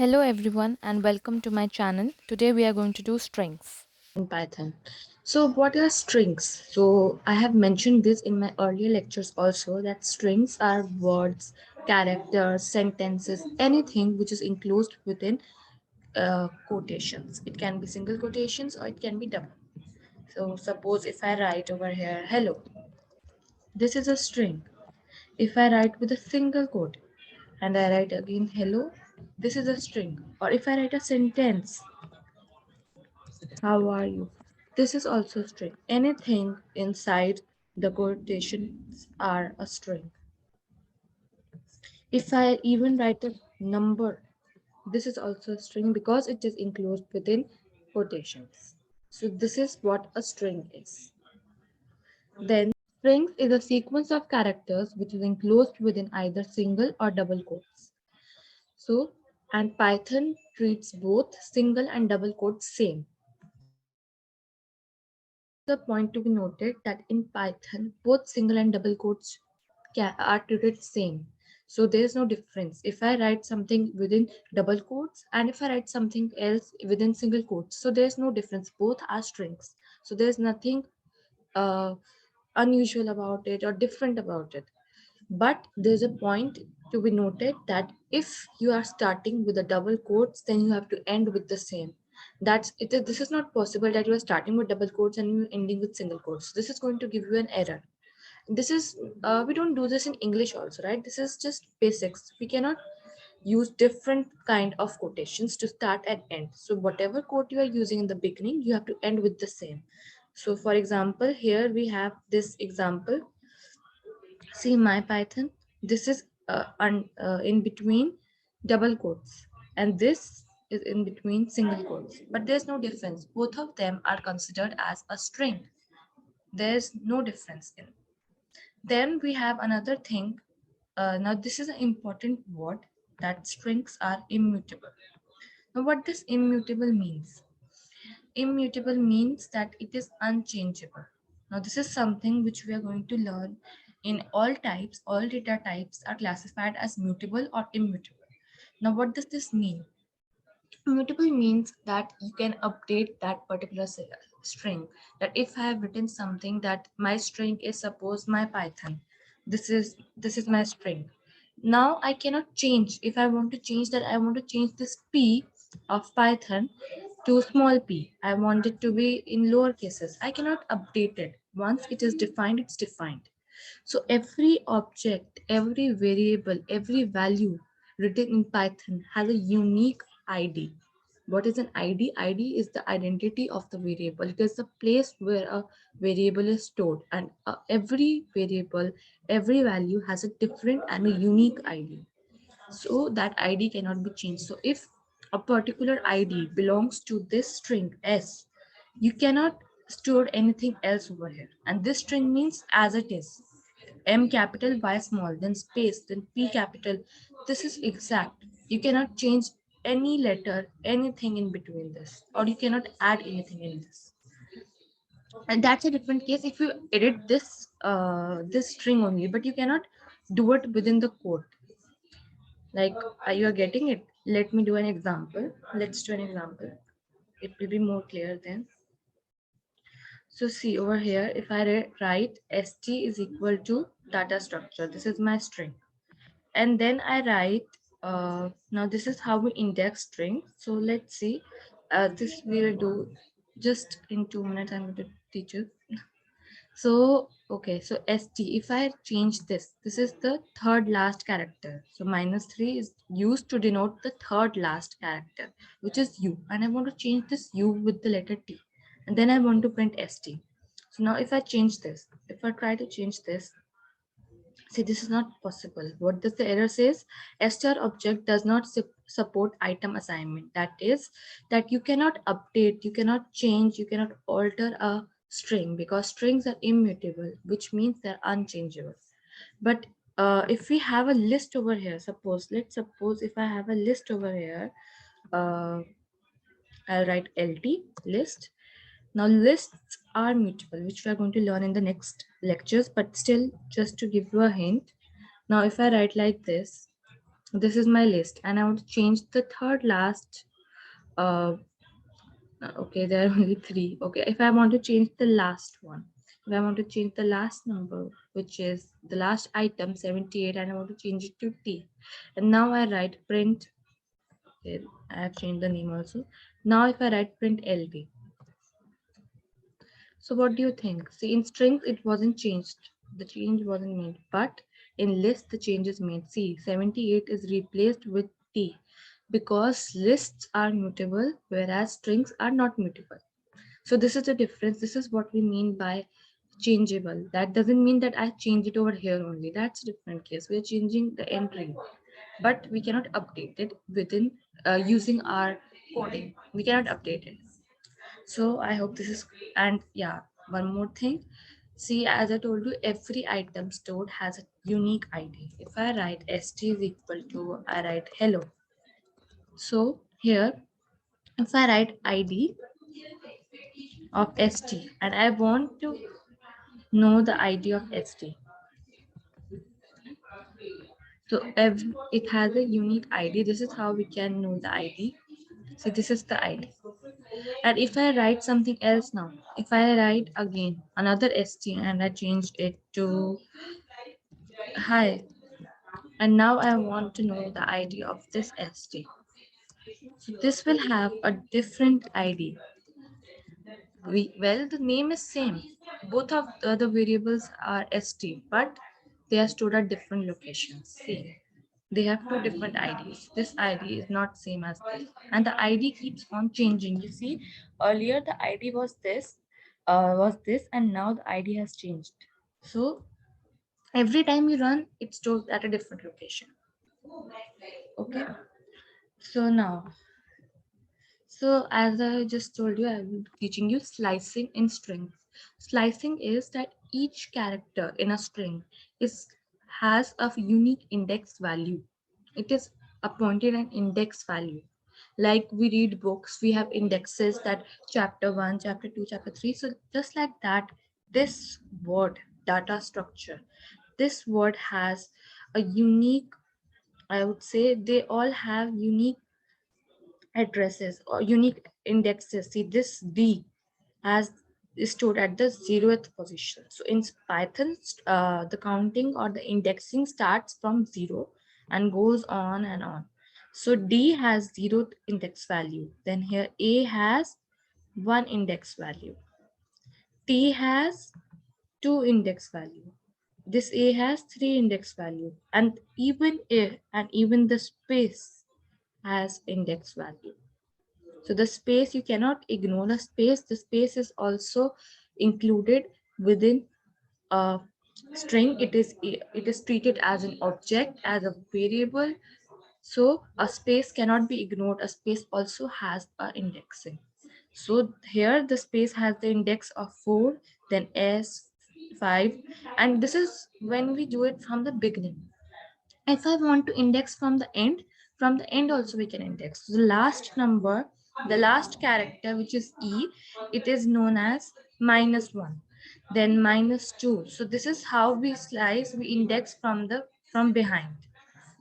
Hello everyone and welcome to my channel. Today we are going to do strings. In Python. So what are strings? So I have mentioned this in my earlier lectures also, that strings are words, characters, sentences, anything which is enclosed within quotations. It can be single quotations or it can be double. So suppose if I write over here hello, this is a string. If I write with a single quote and I write again hello, this is a string. Or if I write a sentence, how are you? This is also a string. Anything inside the quotations are a string. If I even write a number, this is also a string because it is enclosed within quotations. So this is what a string is. Then strings is a sequence of characters which is enclosed within either single or double quotes. So and Python treats both single and double quotes same. This is a point to be noted that in Python, both single and double quotes are treated same. So there is no difference. If I write something within double quotes and if I write something else within single quotes, so there is no difference. Both are strings. So there is nothing uh, unusual about it or different about it. But there's a point to be noted that if you are starting with a double quotes, then you have to end with the same. That's it. This is not possible that you are starting with double quotes and you're ending with single quotes. This is going to give you an error. This is we don't do this in English also, right? This is just basics. We cannot use different kind of quotations to start and end. So whatever quote you are using in the beginning, you have to end with the same. So for example, here we have this example. See my Python. This is in between double quotes, and this is in between single quotes. But there's no difference. Both of them are considered as a string. There's no difference in. Then we have another thing. Now this is an important word, that strings are immutable. Now what does immutable means? Immutable means that it is unchangeable. Now, this is something which we are going to learn in all types. All data types are classified as mutable or immutable. Now, what does this mean? Mutable means that you can update that particular string. That if I have written something that my string is suppose my Python, this is my string. Now I cannot change. If I want to change that, I want to change this p of Python to small p. I want it to be in lower cases. I cannot update it. Once it is defined, it's defined. So every object, every variable, every value written in Python has a unique ID. What is an ID? ID is the identity of the variable. It is the place where a variable is stored, and every variable, every value has a different and a unique ID. So that ID cannot be changed. So if a particular ID belongs to this string S, you cannot store anything else over here. And this string means as it is. M capital, Y small, then space, then P capital. This is exact. You cannot change any letter, anything in between this, or you cannot add anything in this. And that's a different case if you edit this string only, but you cannot do it within the code. Like, are you getting it? Let me do an example. Let's do an example. It will be more clear then. So see over here, if I write st is equal to data structure, this is my string. And then I write, now this is how we index strings. So let's see, this we'll do just in 2 minutes. I'm going to teach you. So, okay, so ST, if I change this, this is the third last character. So minus 3 is used to denote the third last character, which is U. And I want to change this U with the letter T. And then I want to print ST. So now if I change this, if I try to change this, see, this is not possible. What does the error says? Str object does not support item assignment. That is, that you cannot update, you cannot change, you cannot alter a string because strings are immutable, which means they're unchangeable. But if we have a list over here, let's suppose if I have a list over here, uh, I'll write LT list. Now lists are mutable, which we are going to learn in the next lectures, but still just to give you a hint. Now if I write like this, This is my list, and I want to change the third last. Uh, okay, there are only three. Okay, if I want to change the last one, if I want to change the last number, which is the last item 78, and I want to change it to T, and now I write print. Okay, I have changed the name also. Now, if I write print LD, so what do you think? See, in strings it wasn't changed. The change wasn't made, but in list the change is made. See, 78 is replaced with T because lists are mutable, whereas strings are not mutable. So this is the difference. This is what we mean by changeable. That doesn't mean that I change it over here only. That's a different case. We are changing the entry, but we cannot update it within using our coding. We cannot update it. So I hope this is, and yeah, one more thing. See, as I told you, every item stored has a unique ID. If I write st is equal to, I write hello. So here, if I write ID of st and I want to know the ID of st, so it has a unique ID. This is how we can know the ID. So this is the ID. And if I write something else now, if I write again another st and I change it to hi, and now I want to know the ID of this st. So this will have a different ID. Well, the name is same. Both of the variables are st, but they are stored at different locations. See, they have two different IDs. This ID is not same as this, and the ID keeps on changing. You see, earlier the ID was this, and now the ID has changed. So every time you run, it stores at a different location. Okay. So now, so as I just told you, I will be teaching you slicing in strings. Slicing is that each character in a string is has a unique index value. It is appointed an index value. Like we read books, we have indexes that chapter 1, chapter 2, chapter 3. So just like that, this word data structure, this word has a unique, I would say they all have unique addresses or unique indexes. See, this D has is stored at the 0th position. So in Python, the counting or the indexing starts from 0 and goes on and on. So D has 0th index value. Then here A has 1 index value. T has 2 index value. This A has 3 index value. And even A and even the space has index value. So the space, you cannot ignore the space. The space is also included within a string. It is treated as an object, as a variable. So a space cannot be ignored. A space also has a indexing. So here the space has the index of 4, then S 5, and this is when we do it from the beginning. If I want to index from the end also we can index. So the last number, the last character, which is E, it is known as -1, then -2. So this is how we slice, we index from behind.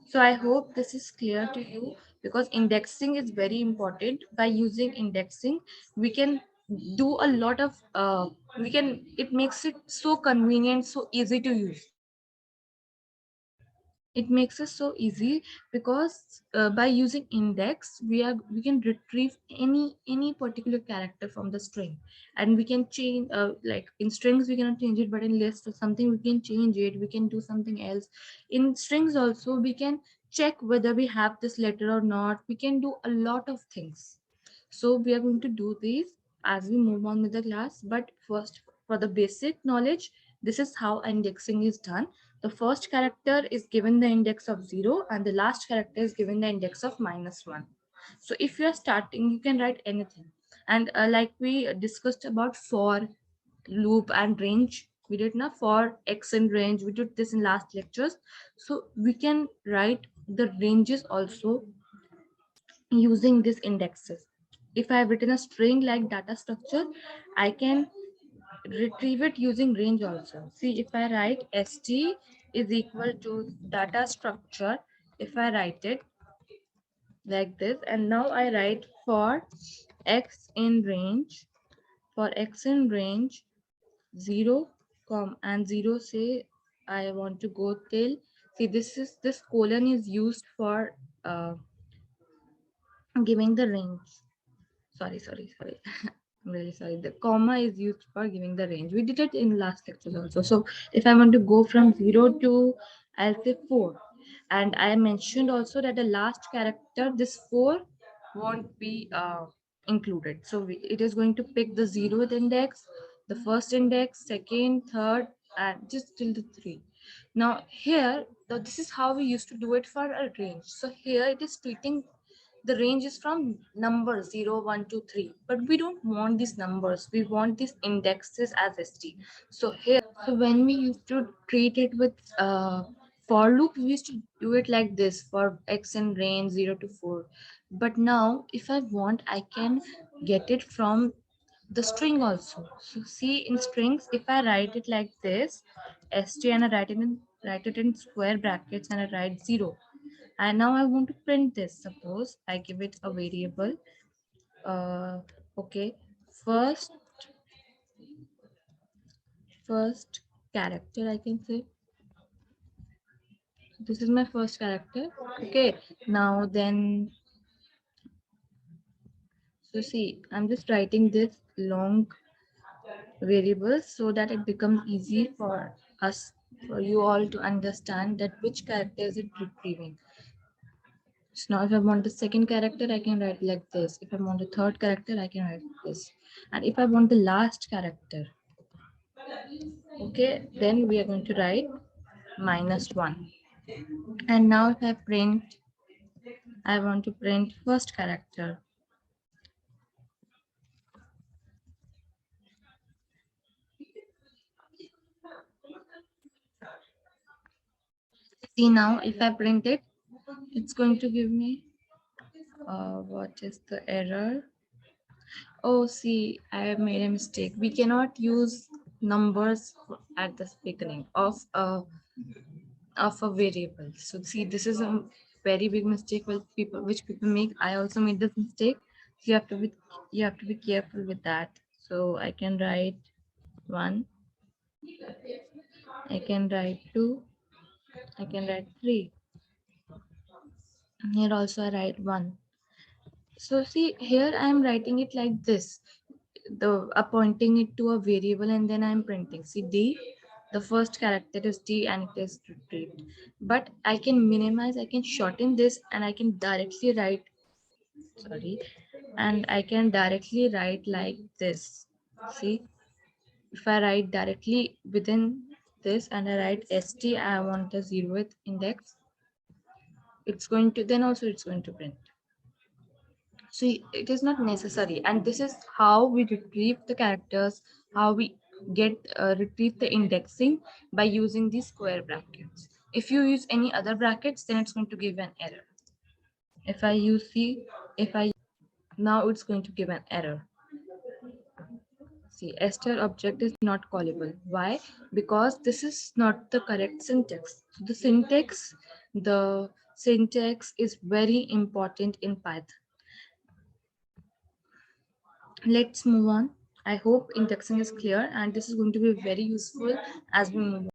So I hope this is clear to you, because indexing is very important. By using indexing, we can do a lot of we can, it makes it so convenient, so easy to use. It makes us so easy because by using index we can retrieve any particular character from the string, and we can change, like in strings we cannot change it, but in list or something we can change it, we can do something else. In strings also we can check whether we have this letter or not. We can do a lot of things. So we are going to do these as we move on with the class. But first, for the basic knowledge, this is how indexing is done. The first character is given the index of 0 and the last character is given the index of -1. So if you are starting, you can write anything. And like we discussed about for, loop and range, we did now for x and range, we did this in last lectures. So we can write the ranges also using these indexes. If I have written a string like data structure, I can retrieve it using range also. See, if I write st is equal to data structure if I write it like this, and now I write for x in range, for x in range 0, and 0 say I want to go till, see this colon is used for uh, giving the range. Sorry. I'm really sorry. The comma is used for giving the range. We did it in last lecture also. So if I want to go from 0 to, I'll say 4. And I mentioned also that the last character, this 4, won't be included. So it is going to pick the 0th index, the first index, second, third, and just till the 3. Now here, this is how we used to do it for a range. So here it is treating the range is from numbers 0, 1, 2, 3, but we don't want these numbers, we want these indexes as st. So here, so when we used to treat it with for loop, we used to do it like this for x in range 0 to 4. But now if I want, I can get it from the string also. So see, in strings, if I write it like this st, and I write it in square brackets, and I write 0, and now I want to print this. Suppose I give it a variable. Uh, okay, first first character, I can say. This is my first character. Okay, now then, so see, I'm just writing this long variable so that it becomes easy for us, for you all to understand that which character is it retrieving. So now if I want the second character, I can write like this. If I want the third character, I can write this. And if I want the last character, okay, then we are going to write -1. And now if I print, I want to print first character. See, now if I print it, it's going to give me, what is the error? Oh, see, I have made a mistake. We cannot use numbers at the beginning of a variable. So see, this is a very big mistake which people make. I also made this mistake. So you have to be careful with that. So I can write 1, I can write 2, I can write 3. Here also I write 1. So see, here I am writing it like this, the appointing it to a variable, and then I am printing. See, D, the first character is D and it is retrieved. But I can minimize, I can shorten this, and I can directly write, sorry, and I can directly write like this. See, if I write directly within this and I write st, I want the 0th index, it's going to, then also it's going to print. So it is not necessary, and this is how we retrieve the characters, how we get retrieve the indexing, by using these square brackets. If you use any other brackets, then it's going to give an error. If I use C, if I, now it's going to give an error. See, str object is not callable. Why? Because this is not the correct syntax. So the syntax is very important in Python. Let's move on. I hope indexing is clear, and this is going to be very useful as we move on.